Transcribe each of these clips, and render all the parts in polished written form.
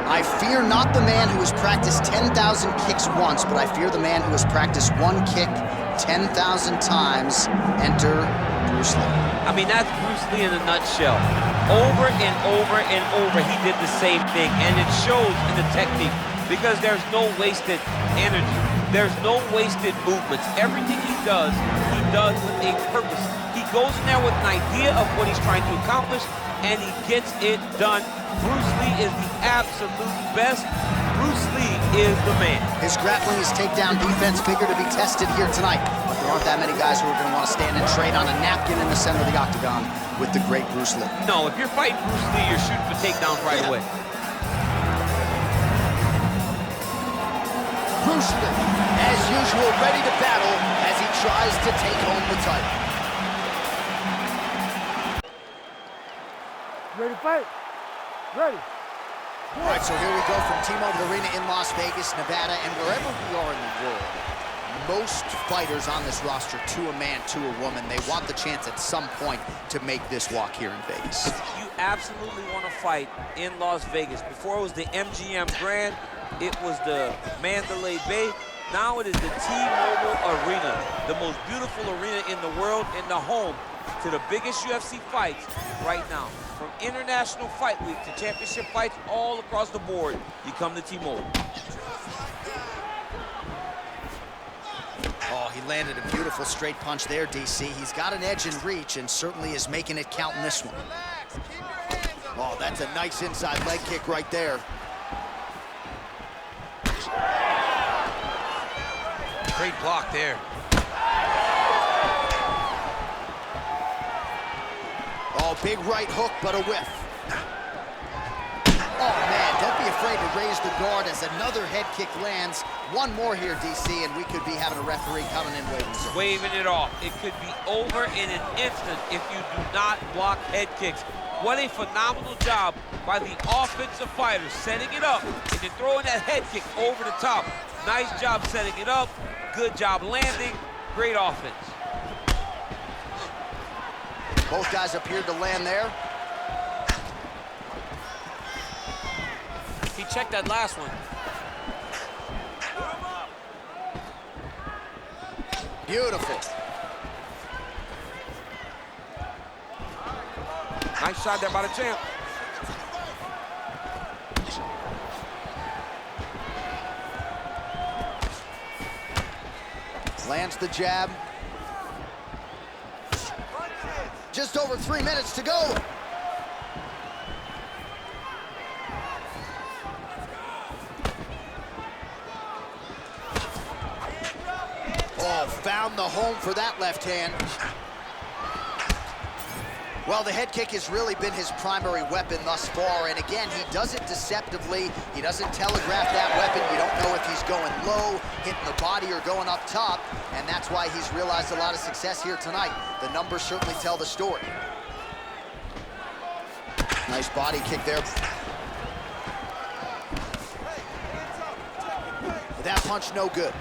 I fear not the man who has practiced 10,000 kicks once, but I fear the man who has practiced one kick 10,000 times. Enter Bruce Lee. I mean, that's Bruce Lee in a nutshell. Over and over and over, he did the same thing, and it shows in the technique because there's no wasted energy. There's no wasted movements. Everything he does with a purpose. He goes in there with an idea of what he's trying to accomplish, and he gets it done. Bruce Lee is the absolute best. Bruce Lee is the man. His grappling, his takedown defense figure to be tested here tonight. But there aren't that many guys who are going to want to stand and trade on a napkin in the center of the octagon with the great Bruce Lee. No, if you're fighting Bruce Lee, you're shooting for takedowns right away. Bruce Lee, as usual, ready to battle as he tries to take home the title. Ready to fight? Ready. All right, so here we go from T-Mobile Arena in Las Vegas, Nevada, and wherever we are in the world, most fighters on this roster, to a man, to a woman, they want the chance at some point to make this walk here in Vegas. You absolutely want to fight in Las Vegas. Before it was the MGM Grand, it was the Mandalay Bay. Now it is the T-Mobile Arena, the most beautiful arena in the world and the home to the biggest UFC fights right now. From International Fight Week to championship fights all across the board, you come to T-Mobile. Oh, he landed a beautiful straight punch there, DC. He's got an edge in reach and certainly is making it count in this one. Oh, that's a nice inside leg kick right there. Great block there. Oh, big right hook, but a whiff. Oh, man, don't be afraid to raise the guard as another head kick lands. One more here, DC, and we could be having a referee coming in waving it off. It could be over in an instant if you do not block head kicks. What a phenomenal job by the offensive fighters, setting it up and then throwing that head kick over the top. Nice job setting it up. Good job landing. Great offense. Both guys appeared to land there. He checked that last one. Beautiful. Nice shot there by the champ. Lands the jab. Just over 3 minutes to go. Oh, found the home for that left hand. Well, the head kick has really been his primary weapon thus far, and again, he does it deceptively. He doesn't telegraph that weapon. You don't know if he's going low, hitting the body, or going up top, and that's why he's realized a lot of success here tonight. The numbers certainly tell the story. Nice body kick there. But that punch, no good.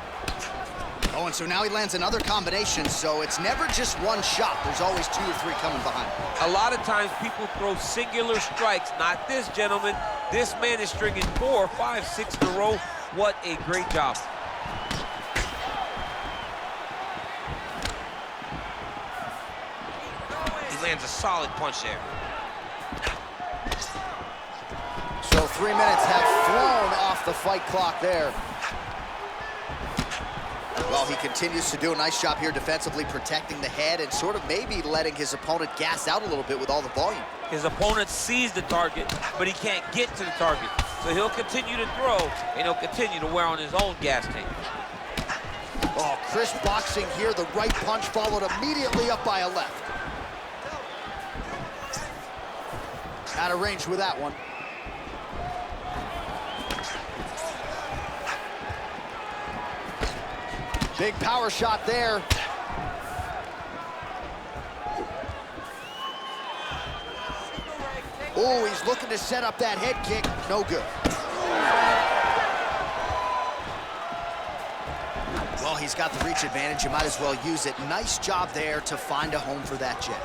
Oh, and so now he lands another combination, so it's never just one shot. There's always 2 or 3 coming behind. A lot of times people throw singular strikes. Not this gentleman. This man is stringing 4, 5, 6 in a row. What a great job. He lands a solid punch there. So 3 minutes have flown off the fight clock there. Well, he continues to do a nice job here defensively, protecting the head and sort of maybe letting his opponent gas out a little bit with all the volume. His opponent sees the target, but he can't get to the target. So he'll continue to throw, and he'll continue to wear on his own gas tank. Oh, crisp boxing here. The right punch followed immediately up by a left. Out of range with that one. Big power shot there. Oh, he's looking to set up that head kick. No good. Well, Well, he's got the reach advantage. You might as well use it. Nice job there to find a home for that jab.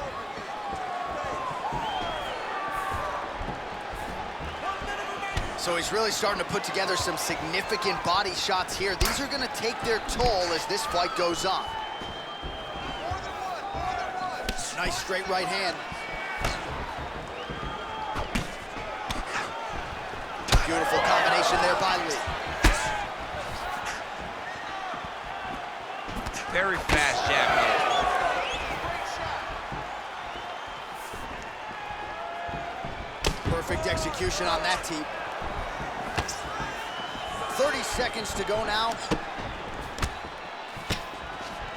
So he's really starting to put together some significant body shots here. These are going to take their toll as this fight goes on. Nice straight right hand. Beautiful combination there by Lí. Very fast jab hand. Perfect execution on that teep. 30 seconds to go now.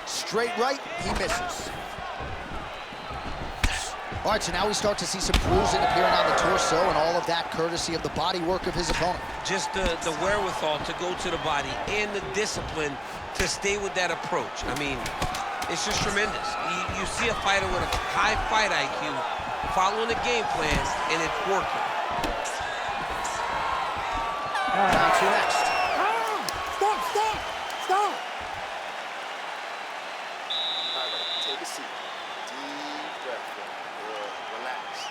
Straight right, he misses. All right, so now we start to see some bruising appearing on the torso, and all of that courtesy of the body work of his opponent. Just the wherewithal to go to the body and the discipline to stay with that approach. I mean, it's just tremendous. You see a fighter with a high fight IQ following the game plan, and it's working. Round two next. Stop! All right, take a seat. Deep breath. Good. Relax.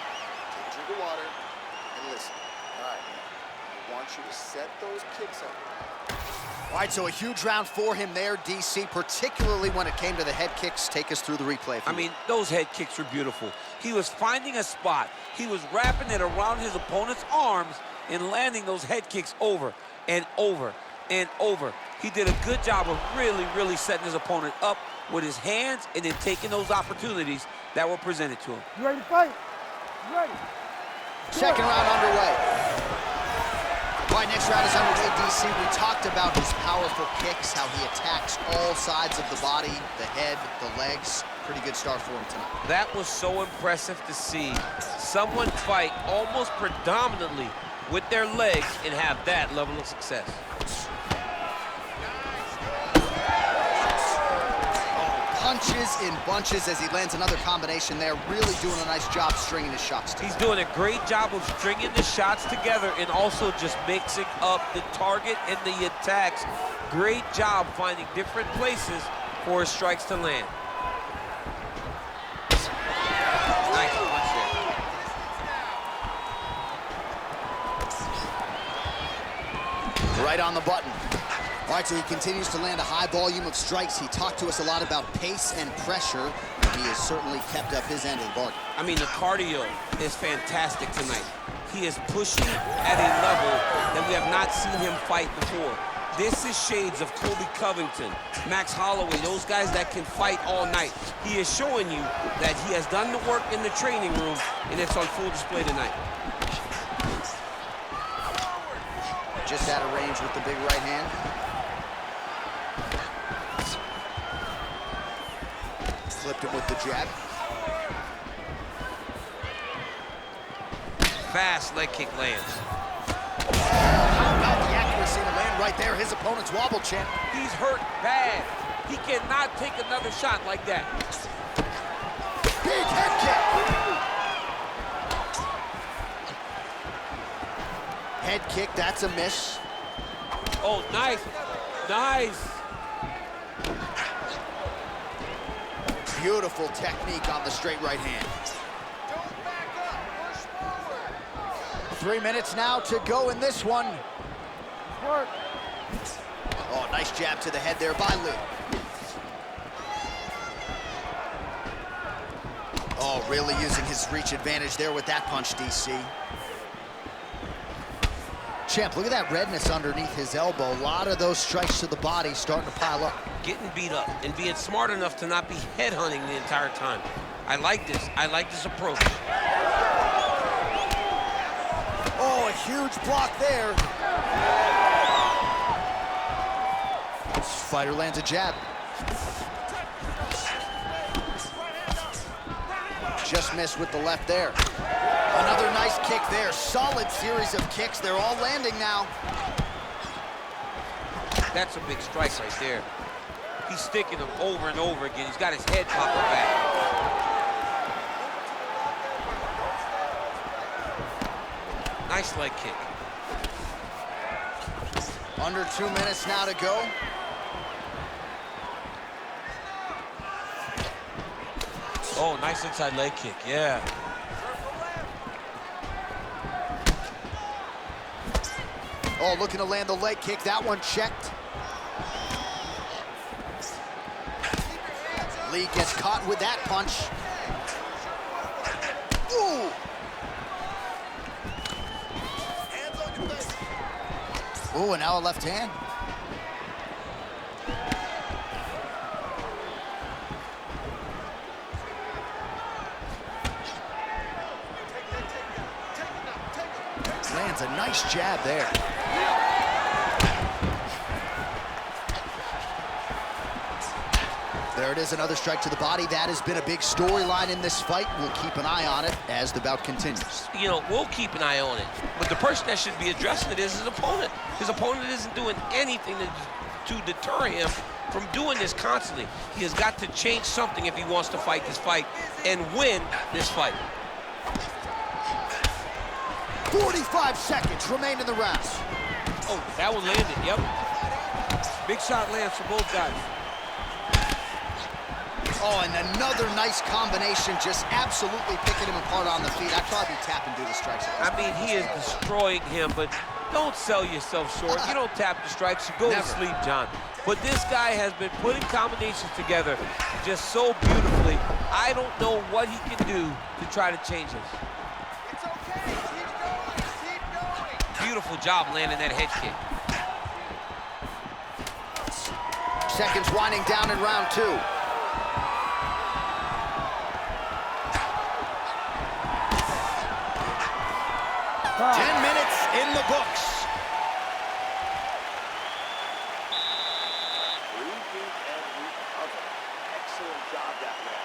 Take a drink of water and listen. All right, man. I want you to set those kicks up. All right, so a huge round for him there, DC, particularly when it came to the head kicks. Take us through the replay. I mean, those head kicks were beautiful. He was finding a spot. He was wrapping it around his opponent's arms and landing those head kicks over and over and over. He did a good job of really setting his opponent up with his hands and then taking those opportunities that were presented to him. You ready to fight? You ready? Second round underway. All right, next round is underway, DC. We talked about his powerful kicks, how he attacks all sides of the body, the head, the legs. Pretty good start for him tonight. That was so impressive to see someone fight almost predominantly with their legs and have that level of success. Punches in bunches as he lands another combination there. Really doing a nice job stringing his shots together. He's doing a great job of stringing the shots together and also just mixing up the target and the attacks. Great job finding different places for his strikes to land. Nice punch there. Right on the button. All right, so he continues to land a high volume of strikes. He talked to us a lot about pace and pressure, and he has certainly kept up his end of the bargain. I mean, the cardio is fantastic tonight. He is pushing at a level that we have not seen him fight before. This is shades of Colby Covington, Max Holloway, those guys that can fight all night. He is showing you that he has done the work in the training room, and it's on full display tonight. Just out of range with the big right hand. Flipped him with the jab. Fast leg kick lands. How about the accuracy to land right there? His opponent's wobble champ. He's hurt bad. He cannot take another shot like that. Big head kick. Head kick, that's a miss. Oh, nice. Nice. Beautiful technique on the straight right hand. 3 minutes now to go in this one. Work. Oh, nice jab to the head there by Lí. Oh, really using his reach advantage there with that punch, DC. Champ, look at that redness underneath his elbow. A lot of those strikes to the body starting to pile up. Getting beat up and being smart enough to not be headhunting the entire time. I like this. I like this approach. Oh, a huge block there. This fighter lands a jab. Just missed with the left there. Another nice kick there. Solid series of kicks. They're all landing now. That's a big strike right there. He's sticking them over and over again. He's got his head popping back. Nice leg kick. Under 2 minutes now to go. Oh, nice inside leg kick, yeah. Oh, looking to land the leg kick. That one checked. Lí gets caught with that punch. Ooh! Ooh, and now a left hand. Lands a nice jab there. There it is, another strike to the body. That has been a big storyline in this fight. We'll keep an eye on it as the bout continues. You know, we'll keep an eye on it. But the person that should be addressing it is his opponent. His opponent isn't doing anything to deter him from doing this constantly. He has got to change something if he wants to fight this fight and win this fight. 45 seconds remain in the round. Oh, that one landed, yep. Big shot lands for both guys. Oh, and another nice combination, just absolutely picking him apart on the feet. I'd probably be tapping due to strikes. I mean, he is destroying him, but don't sell yourself short. You don't tap the strikes, you go to sleep, John. But this guy has been putting combinations together just so beautifully. I don't know what he can do to try to change this. It's okay. Keep going. Beautiful job landing that head kick. Seconds winding down in round two. Five. 10 minutes in the books. Breathing and recover. Excellent job that way.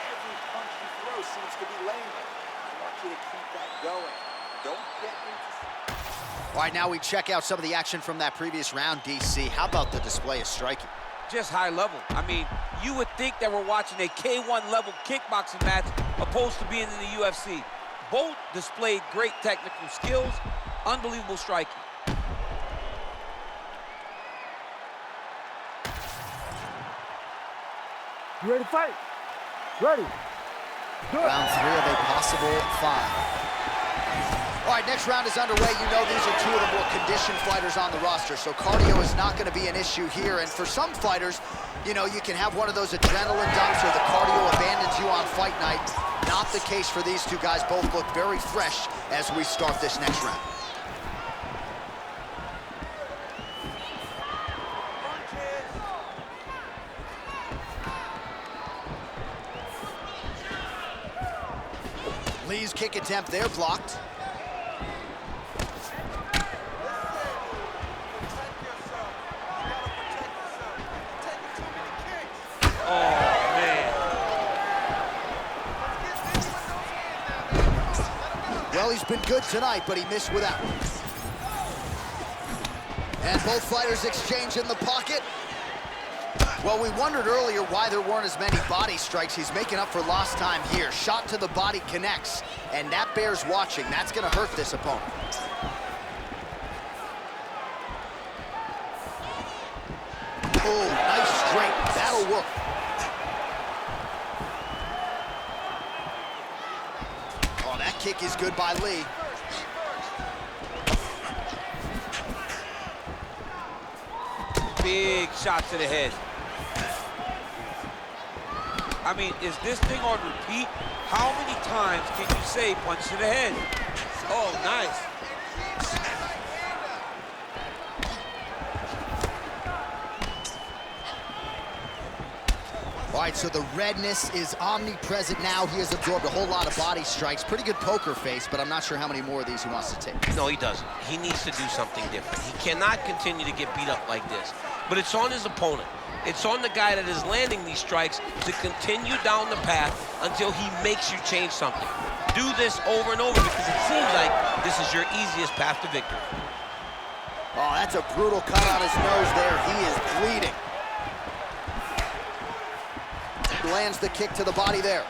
Every punch you throw seems to be landing. I want you to keep that going. Don't get into... All right, now we check out some of the action from that previous round, DC. How about the display of striking? Just high level. I mean, you would think that we're watching a K1 level kickboxing match opposed to being in the UFC. Both displayed great technical skills, unbelievable striking. You ready to fight? Ready. Do it. Round three of a possible 5. All right, next round is underway. You know these are two of the more conditioned fighters on the roster, so cardio is not going to be an issue here. And for some fighters, you know, you can have one of those adrenaline dumps or the cardio abandons you on fight night. Not the case for these two guys. Both look very fresh as we start this next round. Lee's kick attempt there blocked. Well, he's been good tonight, but he missed with that one. And both fighters exchange in the pocket. Well, we wondered earlier why there weren't as many body strikes. He's making up for lost time here. Shot to the body connects, and that bears watching. That's going to hurt this opponent. Oh, nice straight. That'll work. Oh, that kick is good by Lí. Big shot to the head. I mean, is this thing on repeat? How many times can you say punch to the head? Oh, nice. All right, so the redness is omnipresent now. He has absorbed a whole lot of body strikes. Pretty good poker face, but I'm not sure how many more of these he wants to take. No, he doesn't. He needs to do something different. He cannot continue to get beat up like this. But it's on his opponent. It's on the guy that is landing these strikes to continue down the path until he makes you change something. Do this over and over because it seems like this is your easiest path to victory. Oh, that's a brutal cut on his nose there. He is bleeding. Lands the kick to the body there.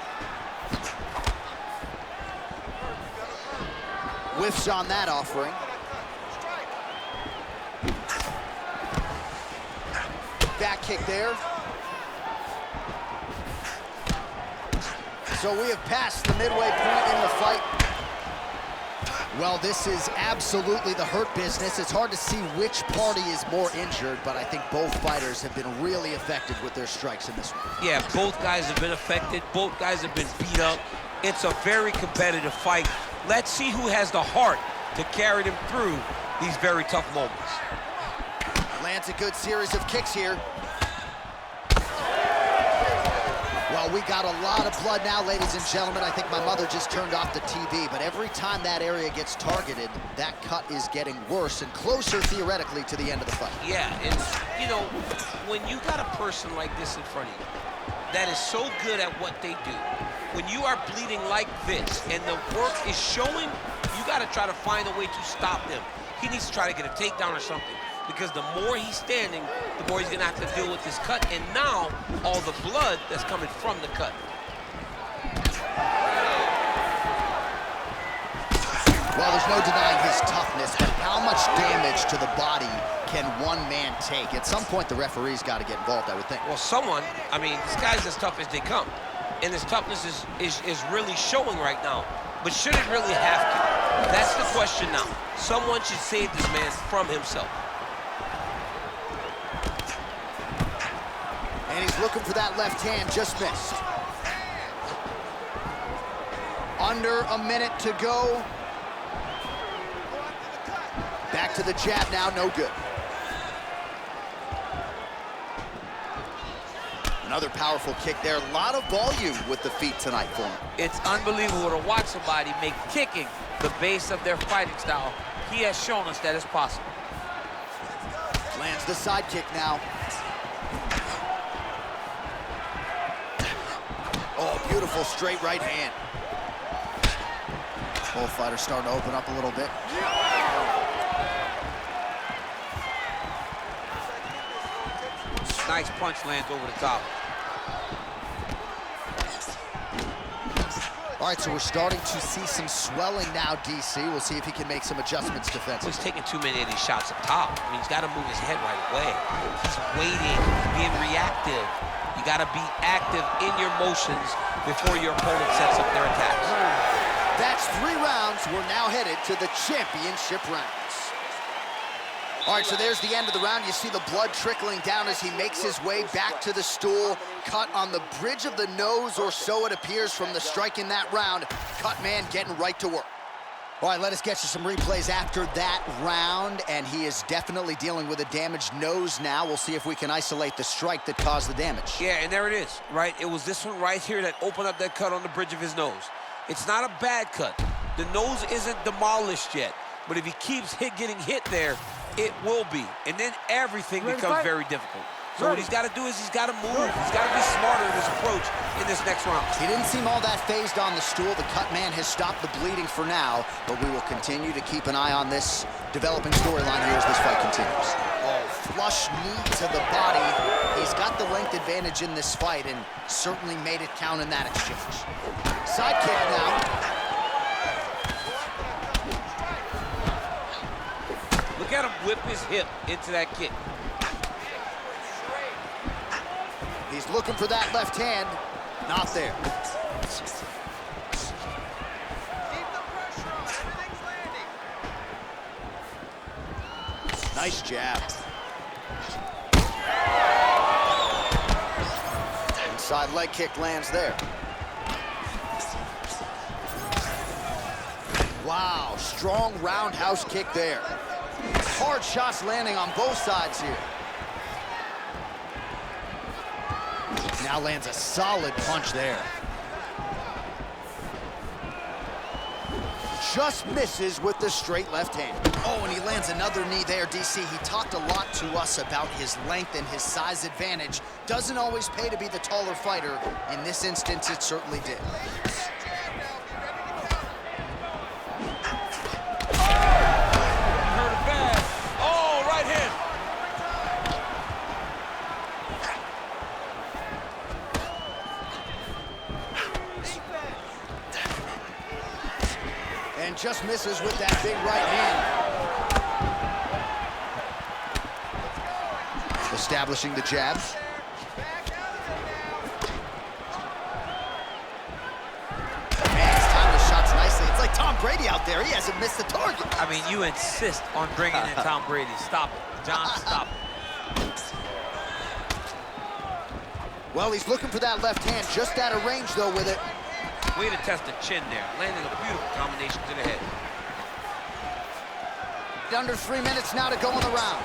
Whiffs on that offering. Back kick there. So we have passed the midway point in the fight. Well, this is absolutely the hurt business. It's hard to see which party is more injured, but I think both fighters have been really effective with their strikes in this one. Yeah, both guys have been affected. Both guys have been beat up. It's a very competitive fight. Let's see who has the heart to carry them through these very tough moments. Lands a good series of kicks here. Well, we got a lot of blood now, ladies and gentlemen. I think my mother just turned off the TV, but every time that area gets targeted, that cut is getting worse and closer, theoretically, to the end of the fight. Yeah, and, you know, when you got a person like this in front of you that is so good at what they do, when you are bleeding like this and the work is showing, you got to try to find a way to stop him. He needs to try to get a takedown or something, because the more he's standing, the more he's gonna have to deal with this cut, and now all the blood that's coming from the cut. Well, there's no denying his toughness, but how much damage to the body can one man take? At some point, the referee's got to get involved, I would think. Well, someone, I mean, this guy's as tough as they come, and his toughness is really showing right now, but should it really have to? That's the question now. Someone should save this man from himself. And he's looking for that left hand, just missed. Under a minute to go. Back to the jab now, no good. Another powerful kick there. A lot of volume with the feet tonight for him. It's unbelievable to watch somebody make kicking the base of their fighting style. He has shown us that it's possible. Lands the side kick now. Oh, beautiful straight right hand. Both fighters starting to open up a little bit. Nice punch lands over the top. All right, so we're starting to see some swelling now, DC. We'll see if he can make some adjustments defensively. He's taking too many of these shots up top. I mean, he's got to move his head right away. He's waiting, being reactive. You got to be active in your motions before your opponent sets up their attacks. That's 3 rounds. We're now headed to the championship rounds. All right, so there's the end of the round. You see the blood trickling down as he makes his way back to the stool. Cut on the bridge of the nose, or so it appears from the strike in that round. Cut man getting right to work. All right, let us get you some replays after that round, and he is definitely dealing with a damaged nose now. We'll see if we can isolate the strike that caused the damage. Yeah, and there it is, right? It was this one right here that opened up that cut on the bridge of his nose. It's not a bad cut. The nose isn't demolished yet, but if he keeps getting hit there, it will be, and then everything becomes very difficult. So what he's got to do is he's got to move. He's got to be smarter in his approach in this next round. He didn't seem all that phased on the stool. The cut man has stopped the bleeding for now, but we will continue to keep an eye on this developing storyline here as this fight continues. Oh, flush knee to the body. He's got the length advantage in this fight and certainly made it count in that exchange. Side kick now. Look at him whip his hip into that kick. He's looking for that left hand. Not there. Nice jab. Inside leg kick lands there. Wow, strong roundhouse kick there. Hard shots landing on both sides here. Now lands a solid punch there. Just misses with the straight left hand. Oh, and he lands another knee there, DC. He talked a lot to us about his length and his size advantage. Doesn't always pay to be the taller fighter. In this instance, it certainly did. And just misses with that big right hand. Establishing the jabs. Brady out there. He hasn't missed the target. I mean, you insist on bringing in Tom Brady. Stop it. John, stop it. Well, he's looking for that left hand, just out of range, though, with it. Way to test the chin there. Landing a beautiful combination to the head. Under 3 minutes now to go in the round.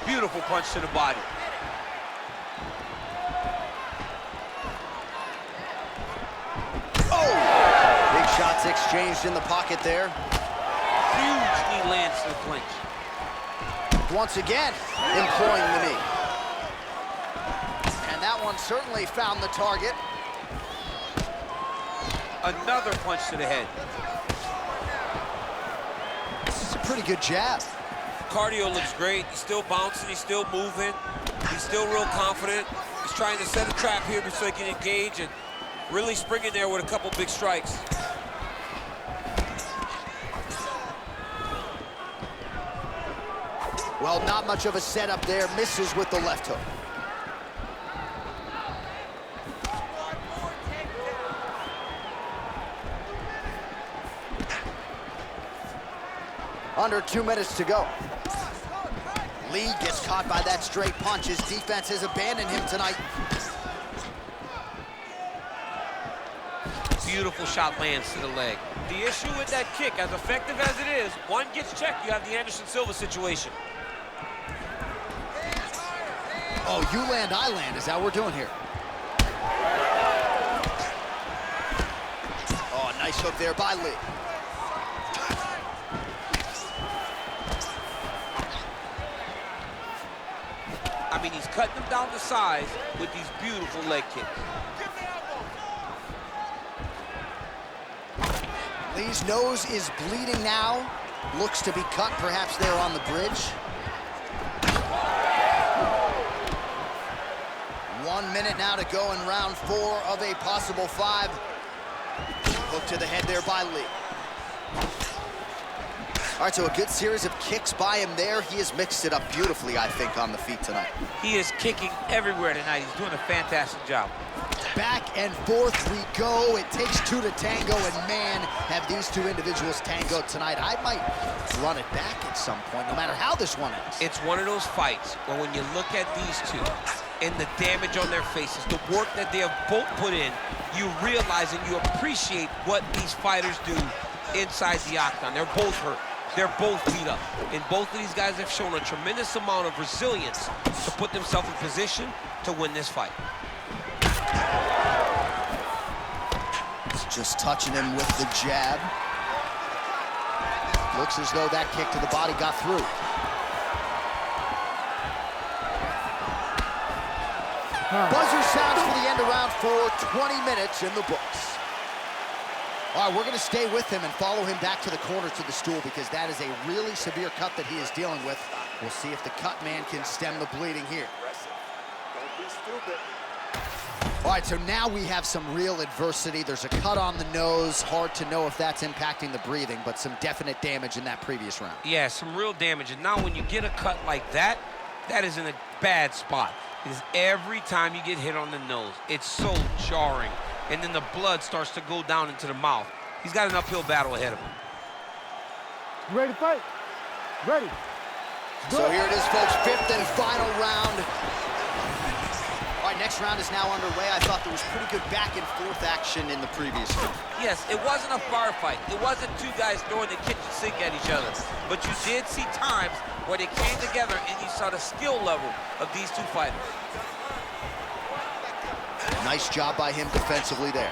Beautiful punch to the body. Oh! Big shots exchanged in the pocket there. Huge knee lands to the clinch. Once again, employing the knee. And that one certainly found the target. Another punch to the head. This is a pretty good jab. Cardio looks great. He's still bouncing. He's still moving. He's still real confident. He's trying to set a trap here so he can engage and really spring in there with a couple big strikes. Well, not much of a setup there. Misses with the left hook. Under 2 minutes to go. Lee gets caught by that straight punch. His defense has abandoned him tonight. Beautiful shot lands to the leg. The issue with that kick, as effective as it is, one gets checked, you have the Anderson Silva situation. Oh, you land, I land. Is that what we're doing here? Oh, nice hook there by Lee. I mean, he's cutting them down to size with these beautiful leg kicks. Lee's nose is bleeding now. Looks to be cut, perhaps there on the bridge. 1 minute now to go in round 4 of a possible 5. Hook to the head there by Lee. All right, so a good series of kicks by him there. He has mixed it up beautifully, I think, on the feet tonight. He is kicking everywhere tonight. He's doing a fantastic job. Back and forth we go. It takes 2 to tango, and man, have these two individuals tangoed tonight. I might run it back at some point, no matter how this one ends. It's one of those fights where when you look at these two and the damage on their faces, the work that they have both put in, you realize and you appreciate what these fighters do inside the octagon. They're both hurt. They're both beat up. And both of these guys have shown a tremendous amount of resilience to put themselves in position to win this fight. It's just touching him with the jab. Looks as though that kick to the body got through. Buzzer sounds for the end of round 4, 20 minutes in the books. All right, we're going to stay with him and follow him back to the corner to the stool because that is a really severe cut that he is dealing with. We'll see if the cut man can stem the bleeding here. Don't be stupid. All right, so now we have some real adversity. There's a cut on the nose. Hard to know if that's impacting the breathing, but some definite damage in that previous round. Yeah, some real damage. And now when you get a cut like that, that is in a bad spot. Because every time you get hit on the nose, it's so jarring. And then the blood starts to go down into the mouth. He's got an uphill battle ahead of him. You ready to fight? Ready. So here it is, folks, 5th and final round. All right, next round is now underway. I thought there was pretty good back and forth action in the previous round. Yes, it wasn't a bar fight. It wasn't two guys throwing the kitchen sink at each other. But you did see times where they came together and you saw the skill level of these two fighters. Nice job by him defensively there.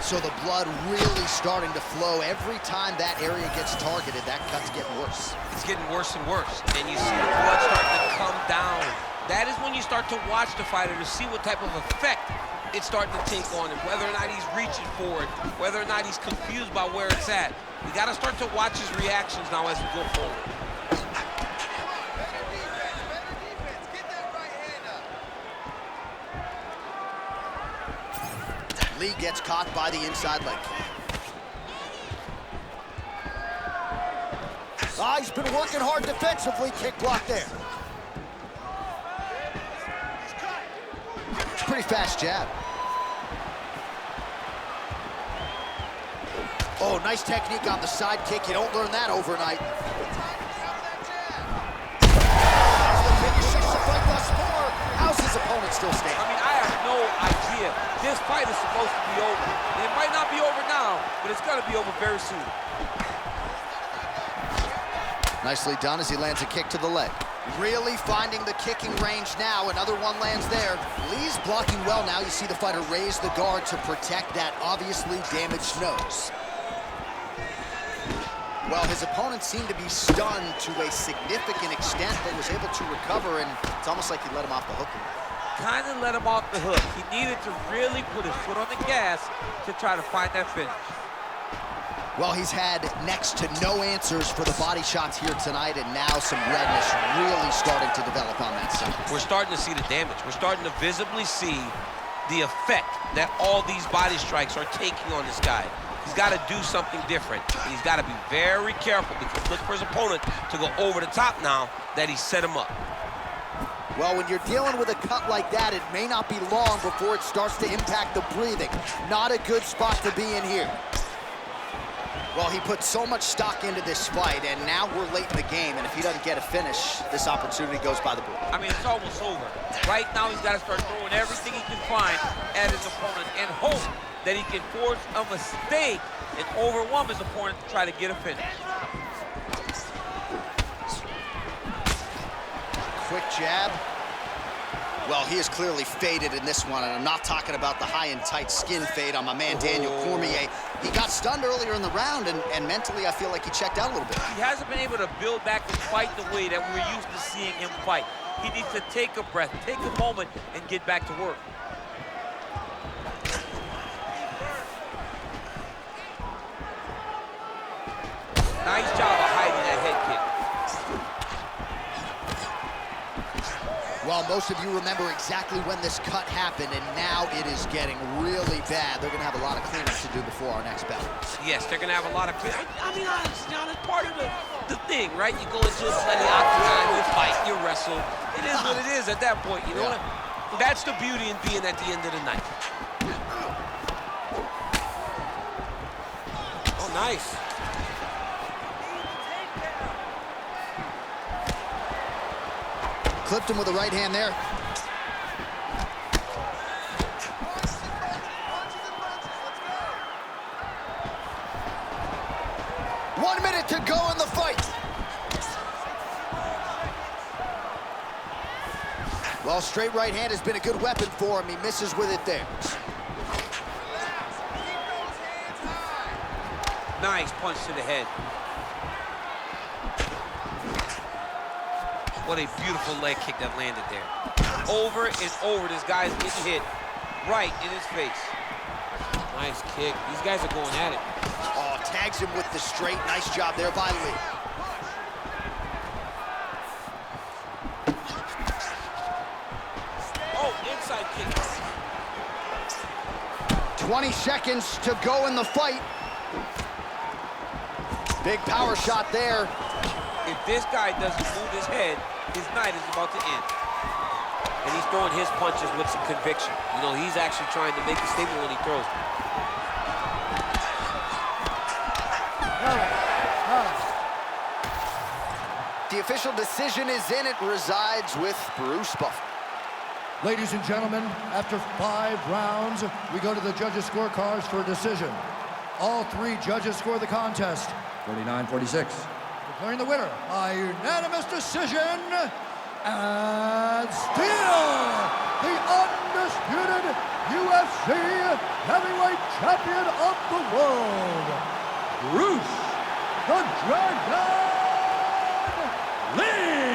So the blood really starting to flow. Every time that area gets targeted, that cut's getting worse. It's getting worse and worse. And you see the blood starting to come down. That is when you start to watch the fighter to see what type of effect it's starting to take on him, whether or not he's reaching for it, whether or not he's confused by where it's at. We got to start to watch his reactions now as we go forward. Lee gets caught by the inside leg kick. Ah, he's been working hard defensively. Kick block there. It's pretty Pretty fast jab. Oh, nice technique on the side kick. You don't learn that overnight. The biggest shots to fight thus far. How's his opponent still standing? I mean, I have no idea. This fight is supposed to be over. And it might not be over now, but it's going to be over very soon. Nicely done as he lands a kick to the leg. Really finding the kicking range now. Another one lands there. Lee's blocking well now. You see the fighter raise the guard to protect that obviously damaged nose. Well, his opponent seemed to be stunned to a significant extent, but was able to recover, and it's almost like he let him off the hook. Kind of let him off the hook. He needed to really put his foot on the gas to try to find that finish. Well, he's had next to no answers for the body shots here tonight, and now some redness really starting to develop on that side. We're starting to see the damage. We're starting to visibly see the effect that all these body strikes are taking on this guy. He's got to do something different. He's got to be very careful because look for his opponent to go over the top now that he set him up. Well, when you're dealing with a cut like that, it may not be long before it starts to impact the breathing. Not a good spot to be in here. Well, he put so much stock into this fight, and now we're late in the game, and if he doesn't get a finish, this opportunity goes by the board. I mean, it's almost over. Right now, he's got to start throwing everything he can find at his opponent and hope that he can force a mistake and overwhelm his opponent to try to get a finish. Quick jab. Well, he is clearly faded in this one, and I'm not talking about the high and tight skin fade on my man Daniel Cormier. He got stunned earlier in the round, and mentally I feel like he checked out a little bit. He hasn't been able to build back and fight the way that we're used to seeing him fight. He needs to take a breath, take a moment, and get back to work. Nice job of hiding that head kick. Well, most of you remember exactly when this cut happened, and now it is getting really bad. They're going to have a lot of cleanup to do before our next battle. Yes, they're going to have a lot of cleanup. I mean, honestly, John, it's part of the thing, right? You go into a bloody octagon, you fight, you wrestle. It is what it is at that point, you know what? That's the beauty in being at the end of the night. Oh, nice. Clipped him with the right hand there. One minute to go in the fight. Well, straight right hand has been a good weapon for him. He misses with it there. Nice punch to the head. What a beautiful leg kick that landed there. Over and over, this guy's getting hit right in his face. Nice kick. These guys are going at it. Oh, tags him with the straight. Nice job there by Lee. Oh, inside kick. 20 seconds to go in the fight. Big power shot there. If this guy doesn't move his head, his night is about to end. And he's throwing his punches with some conviction. You know, he's actually trying to make a statement when he throws. The official decision is in. It resides with Bruce Buffer. Ladies and gentlemen, after 5 rounds, we go to the judges' scorecards for a decision. All 3 judges score the contest, 49-46. Declaring the winner by unanimous decision, and still the undisputed UFC heavyweight champion of the world, Bruce the Dragon Lee.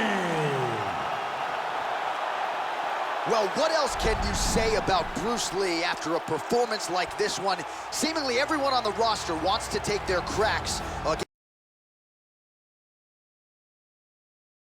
Well, what else can you say about Bruce Lee after a performance like this one? Seemingly everyone on the roster wants to take their cracks against